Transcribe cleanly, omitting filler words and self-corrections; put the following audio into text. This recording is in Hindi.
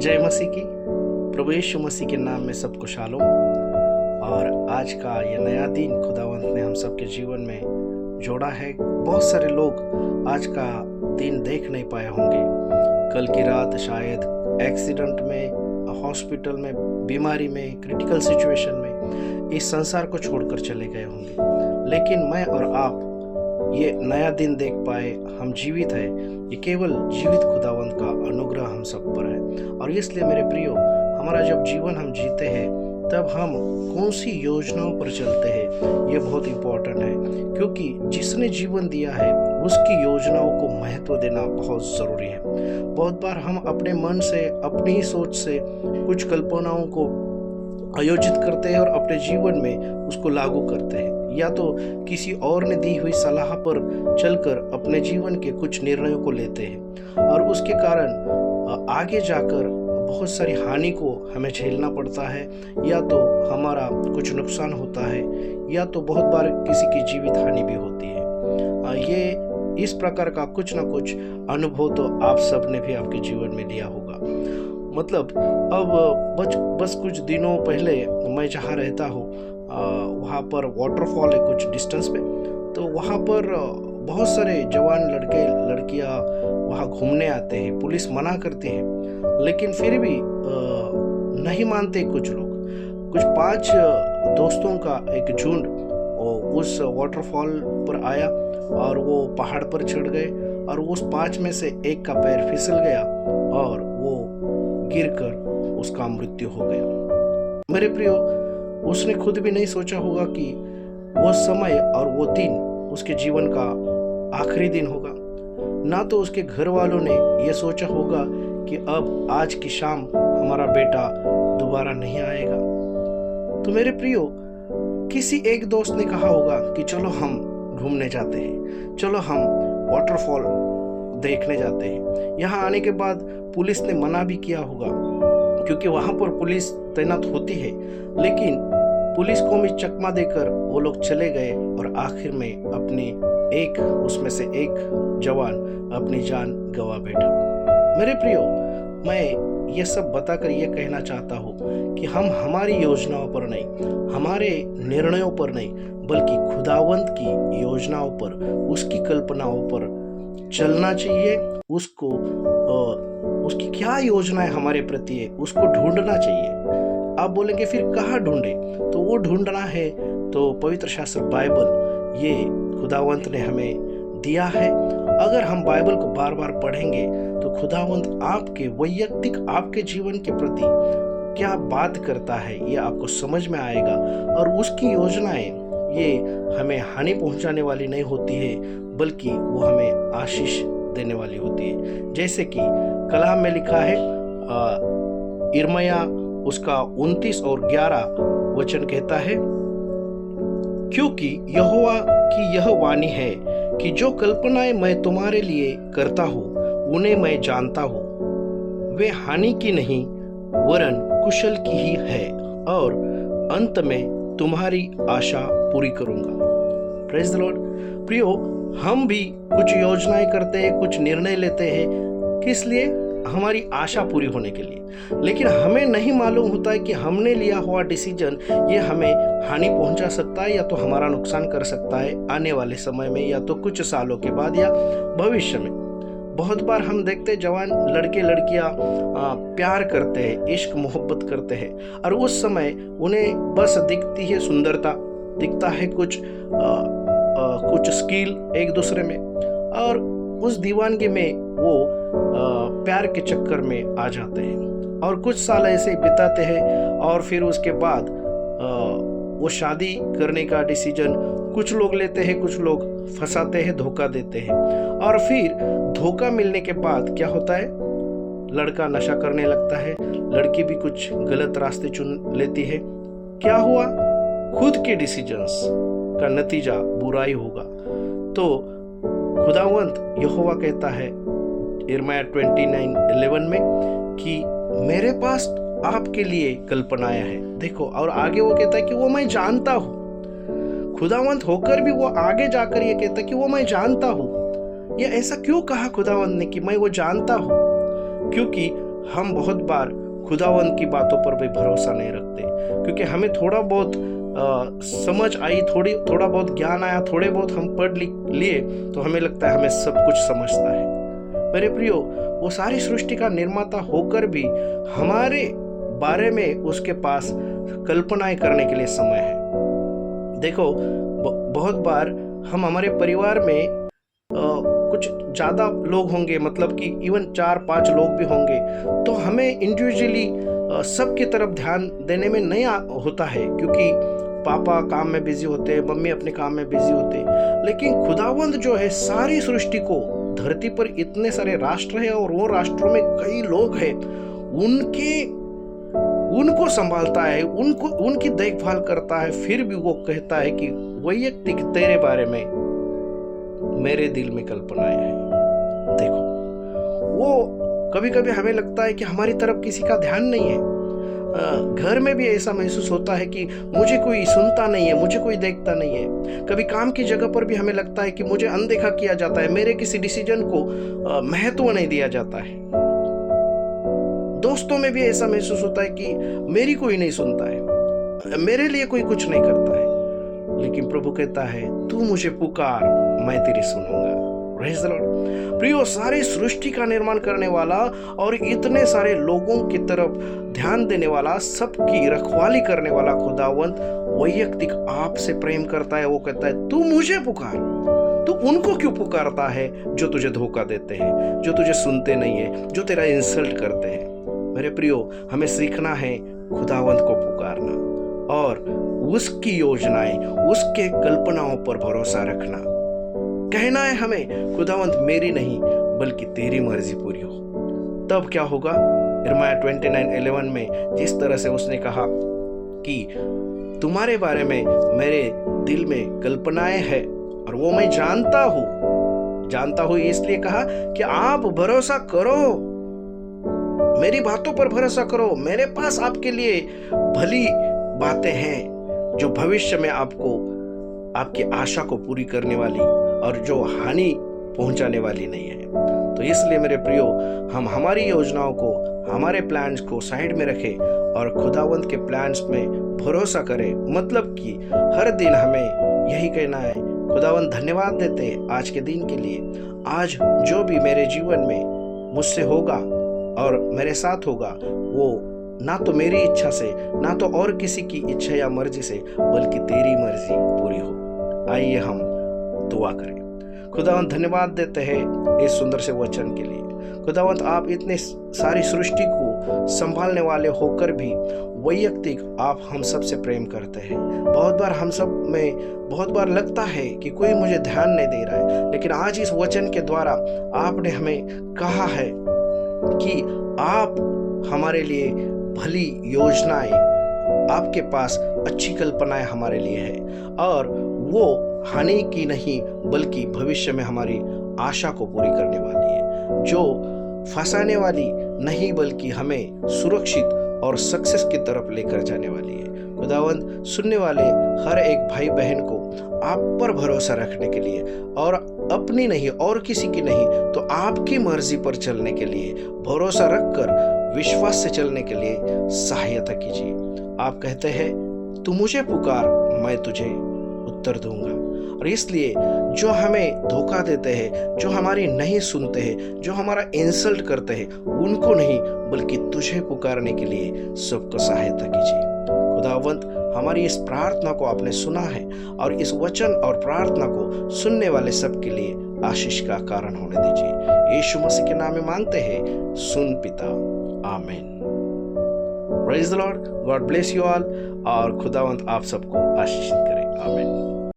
जय मसीह की। प्रभु यीशु मसीह के नाम में सबको शालोम। और आज का ये नया दिन खुदावंत ने हम सबके जीवन में जोड़ा है। बहुत सारे लोग आज का दिन देख नहीं पाए होंगे। कल की रात शायद एक्सीडेंट में, हॉस्पिटल में, बीमारी में, क्रिटिकल सिचुएशन में इस संसार को छोड़कर चले गए होंगे। लेकिन मैं और आप ये नया दिन देख पाए, हम जीवित है, ये केवल जीवित खुदावंत का अनुग्रह हम सब पर है। और इसलिए मेरे प्रियो, हमारा जब जीवन हम जीते हैं तब हम कौन सी योजनाओं पर चलते हैं ये बहुत इम्पोर्टेंट है, क्योंकि जिसने जीवन दिया है उसकी योजनाओं को महत्व देना बहुत ज़रूरी है। बहुत बार हम अपने मन से, अपनी ही सोच से कुछ कल्पनाओं को आयोजित करते हैं और अपने जीवन में उसको लागू करते हैं, या तो किसी और ने दी हुई सलाह पर चलकर अपने जीवन के कुछ निर्णयों को लेते हैं और उसके कारण आगे जाकर बहुत सारी हानि को हमें झेलना पड़ता है, या तो हमारा कुछ नुकसान होता है, या तो बहुत बार किसी की जीवित हानि भी होती है। ये इस प्रकार का कुछ ना कुछ अनुभव तो आप सब ने भी आपके जीवन में लिया होगा। मतलब अब बस कुछ दिनों पहले मैं जहाँ रहता हूँ वहाँ पर वाटरफॉल है कुछ डिस्टेंस पे, तो वहाँ पर बहुत सारे जवान लड़के लड़कियाँ वहाँ घूमने आते हैं। पुलिस मना करती है लेकिन फिर भी नहीं मानते कुछ लोग। कुछ 5 दोस्तों का एक झुंड उस वाटरफॉल पर आया और वो पहाड़ पर चढ़ गए और उस 5 में से एक का पैर फिसल गया और वो गिरकर उसका मृत्यु हो गया। मेरे प्रियो, उसने खुद भी नहीं सोचा होगा कि वो समय और वो दिन उसके जीवन का आखिरी दिन होगा। ना तो उसके घर वालों ने ये सोचा होगा कि अब आज की शाम हमारा बेटा दोबारा नहीं आएगा। तो मेरे प्रियो, किसी एक दोस्त ने कहा होगा कि चलो हम घूमने जाते हैं, चलो हम वाटरफॉल देखने जाते हैं। यहाँ आने के बाद पुलिस ने मना भी किया होगा, क्योंकि वहाँ पर पुलिस तैनात होती है, लेकिन पुलिस को भी चकमा देकर वो लोग चले गए और आखिर में उसमें से एक जवान अपनी जान गंवा बैठा। मेरे प्रियो, मैं ये सब बताकर ये कहना चाहता हूँ कि हम हमारी योजनाओं पर नहीं, हमारे निर्णयों पर नहीं, बल्कि खुदावंत की योजनाओं पर, उसकी कल्पनाओं पर चलना चाहिए। उसकी क्या योजनाएं हमारे प्रति है उसको ढूंढना चाहिए। आप बोलेंगे फिर कहाँ ढूंढे? तो वो ढूंढना है तो पवित्र शास्त्र बाइबल, ये खुदावंत ने हमें दिया है। अगर हम बाइबल को बार बार पढ़ेंगे तो खुदावंत आपके वैयक्तिक, आपके जीवन के प्रति क्या बात करता है ये आपको समझ में आएगा। और उसकी योजनाएं ये हमें हानि पहुंचाने वाली नहीं होती है, बल्कि वो हमें आशीष देने वाली होती है। जैसे कि कलाम में लिखा है, यिर्मयाह उसका 29 और 11 वचन कहता है, क्योंकि यहोवा की यह वाणी है कि जो कल्पनाएं मैं तुम्हारे लिए करता हूँ उन्हें मैं जानता हूँ, वे हानि की नहीं वरन कुशल की ही है, और अंत में तुम्हारी आशा पूरी करूंगा। Praise the Lord. प्रियो, हम भी कुछ योजनाएं करते हैं, कुछ निर्णय लेते हैं, किस लिए? हमारी आशा पूरी होने के लिए। लेकिन हमें नहीं मालूम होता है कि हमने लिया हुआ डिसीजन ये हमें हानि पहुंचा सकता है, या तो हमारा नुकसान कर सकता है आने वाले समय में, या तो कुछ सालों के बाद, या भविष्य में। बहुत बार हम देखते जवान लड़के लड़कियां प्यार करते हैं, इश्क मोहब्बत करते हैं, और उस समय उन्हें बस दिखती है सुंदरता, दिखता है कुछ स्किल एक दूसरे में, और उस दीवानगी में वो प्यार के चक्कर में आ जाते हैं और कुछ साल ऐसे ही बिताते हैं। और फिर उसके बाद वो शादी करने का डिसीजन कुछ लोग लेते हैं, कुछ लोग फंसाते हैं, धोखा देते हैं। और फिर धोखा मिलने के बाद क्या होता है? लड़का नशा करने लगता है, लड़की भी कुछ गलत रास्ते चुन लेती है। क्या हुआ? खुद के डिसीजंस का नतीजा बुराई होगा। तो खुदावंत यहोवा कहता है यिर्मयाह 29:11 में कि मेरे पास आपके लिए कल्पनाएं हैं। देखो, और आगे वो कहता है कि वो मैं जानता हूँ। खुदावंत होकर भी वो आगे जाकर ये कहता है कि वो मैं जानता हूँ। ये ऐसा क्यों कहा खुदावंत ने कि मैं वो जानता हूँ? क्योंकि हम बहुत बार खुदावंत की बातों पर भी भरोसा नहीं रखते, क्योंकि हमें थोड़ा बहुत समझ आई, थोड़ा बहुत ज्ञान आया, थोड़े बहुत हम पढ़ लिख लिए तो हमें लगता है हमें सब कुछ समझता है। मेरे प्रियो, वो सारी सृष्टि का निर्माता होकर भी हमारे बारे में उसके पास कल्पनाएं करने के लिए समय है। देखो, बहुत बार हम हमारे परिवार में कुछ ज़्यादा लोग होंगे, मतलब कि इवन 4-5 लोग भी होंगे, तो हमें इंडिविजुअली सबकी तरफ ध्यान देने में नहीं होता है, क्योंकि पापा काम में बिजी होते हैं, मम्मी अपने काम में बिजी होते हैं। लेकिन खुदावंद जो है सारी सृष्टि को, धरती पर इतने सारे राष्ट्र हैं और वो राष्ट्रों में कई लोग हैं, उनको संभालता है, उनकी देखभाल करता है। फिर भी वो कहता है कि वैयक्तिक तेरे बारे में मेरे दिल में कल्पनाएं हैं। देखो, वो कभी कभी हमें लगता है कि हमारी तरफ किसी का ध्यान नहीं है। घर में भी ऐसा महसूस होता है कि मुझे कोई सुनता नहीं है, मुझे कोई देखता नहीं है। कभी काम की जगह पर भी हमें लगता है कि मुझे अनदेखा किया जाता है, मेरे किसी डिसीजन को महत्व नहीं दिया जाता है। दोस्तों में भी ऐसा महसूस होता है कि मेरी कोई नहीं सुनता है, मेरे लिए कोई कुछ नहीं करता है। लेकिन प्रभु कहता है, तू मुझे पुकार, मैं तेरी सुनूंगा। Praise the Lord. प्रियो, सारी सृष्टि का निर्माण करने वाला और इतने सारे लोगों की तरफ ध्यान देने वाला, सबकी रखवाली करने वाला खुदावंत वैयक्तिक आपसे प्रेम करता है। वो कहता है, तू मुझे पुकार। तू उनको क्यों पुकारता है जो तुझे धोखा देते हैं, जो तुझे सुनते नहीं है, जो तेरा इंसल्ट करते हैं। मेरे प्रियो, हमें सीखना है खुदावंत को पुकारना और उसकी योजनाएं, उसके कल्पनाओं पर भरोसा रखना। कहना है हमें, खुदावंत मेरी नहीं बल्कि तेरी मर्जी पूरी हो। तब क्या होगा? यिर्मयाह 29:11 में जिस तरह से उसने कहा कि तुम्हारे बारे में मेरे दिल में कल्पनाएं हैं और वो मैं जानता हूं, इसलिए कहा कि आप भरोसा करो, मेरी बातों पर भरोसा करो। मेरे पास आपके लिए भली बातें हैं जो भविष्य में आपको, आपकी आशा को पूरी करने वाली और जो हानि पहुंचाने वाली नहीं है। तो इसलिए मेरे प्रियो, हम हमारी योजनाओं को, हमारे प्लान्स को साइड में रखें और खुदावंत के प्लान्स में भरोसा करें। मतलब कि हर दिन हमें यही कहना है, खुदावंत धन्यवाद देते आज के दिन के लिए। आज जो भी मेरे जीवन में मुझसे होगा और मेरे साथ होगा, वो ना तो मेरी इच्छा से, ना तो और किसी की इच्छा या मर्जी से, बल्कि तेरी मर्जी पूरी हो। आइए हम दुआ करें। खुदावंत धन्यवाद देते हैं इस सुंदर से वचन के लिए। खुदावंत, आप इतने सारी सृष्टि को संभालने वाले होकर भी वैयक्तिक आप हम सब से प्रेम करते हैं। बहुत बार हम सब में बहुत बार लगता है कि कोई मुझे ध्यान नहीं दे रहा है, लेकिन आज इस वचन के द्वारा आपने हमें कहा है कि आप हमारे लिए भली योजनाएं, आपके पास अच्छी कल्पनाएं हमारे लिए है और वो हानि की नहीं बल्कि भविष्य में हमारी आशा को पूरी करने वाली है, जो फंसाने वाली नहीं बल्कि हमें सुरक्षित और सक्सेस की तरफ लेकर जाने वाली है। खुदावंत, सुनने वाले हर एक भाई बहन को आप पर भरोसा रखने के लिए और अपनी नहीं और किसी की नहीं तो आपकी मर्जी पर चलने के लिए भरोसा रखकर विश्वास से चलने के लिए सहायता कीजिए। आप कहते हैं, तू मुझे पुकार, मैं तुझे उत्तर दूंगा। और इसलिए जो हमें धोखा देते हैं, जो हमारी नहीं सुनते हैं, जो हमारा इंसल्ट करते हैं, उनको नहीं बल्कि तुझे पुकारने के लिए सबको सहायता कीजिए। खुदावंत, हमारी इस प्रार्थना को आपने सुना है और इस वचन और प्रार्थना को सुनने वाले सबके लिए आशीष का कारण होने दीजिए। यीशु मसीह के नाम में मांगते हैं, सुन पिता, आमीन। Praise the Lord, God bless you all और खुदावंत आप सबको आशीषित करे, आमीन।